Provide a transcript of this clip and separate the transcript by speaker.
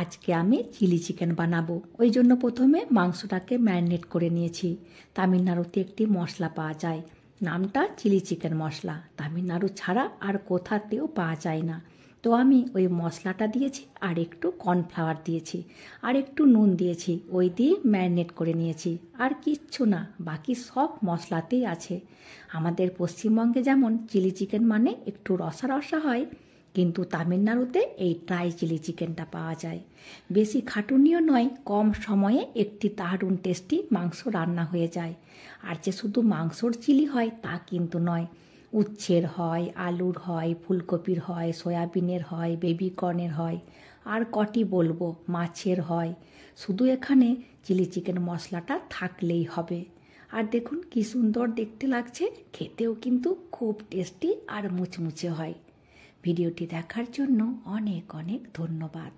Speaker 1: আজকে আমি chilli chicken বানাবো। ওই জন্য প্রথমে মাংসটাকে ম্যারিনেট করে নিয়েছি। তামিলনাড়ুতে একটি মশলা পাওয়া যায়, নামটা চিলি চিকেন মশলা। তামিলনাড়ু ছাড়া আর কোথাতেও পাওয়া যায় না। তো আমি ওই মশলাটা দিয়েছি, আর একটু কর্নফ্লাওয়ার দিয়েছি, আর একটু নুন দিয়েছি, ওই দিয়ে ম্যারিনেট করে নিয়েছি। আর কিচ্ছু না, বাকি সব মশলাতেই আছে। আমাদের পশ্চিমবঙ্গে যেমন চিলি চিকেন মানে একটু রসা রসা হয়, কিন্তু তামিলনাড়ুতে এই ড্রাই চিলি চিকেনটা পাওয়া যায়। বেশি খাটুনিও নয়, কম সময়ে একটি দারুণ টেস্টি মাংস রান্না হয়ে যায়। আর যে শুধু মাংসর চিলি হয় তা কিন্তু নয়, উচ্ছের হয়, আলুর হয়, ফুলকপির হয়, সয়াবিনের হয়, বেবিকর্নের হয়, আর কটি বলবো, মাছের হয়। শুধু এখানে চিলি চিকেন মশলাটা থাকলেই হবে। আর দেখুন কি সুন্দর দেখতে লাগছে, খেতেও কিন্তু খুব টেস্টি আর মুচমুচে হয়। ভিডিওটি দেখার জন্য অনেক অনেক ধন্যবাদ।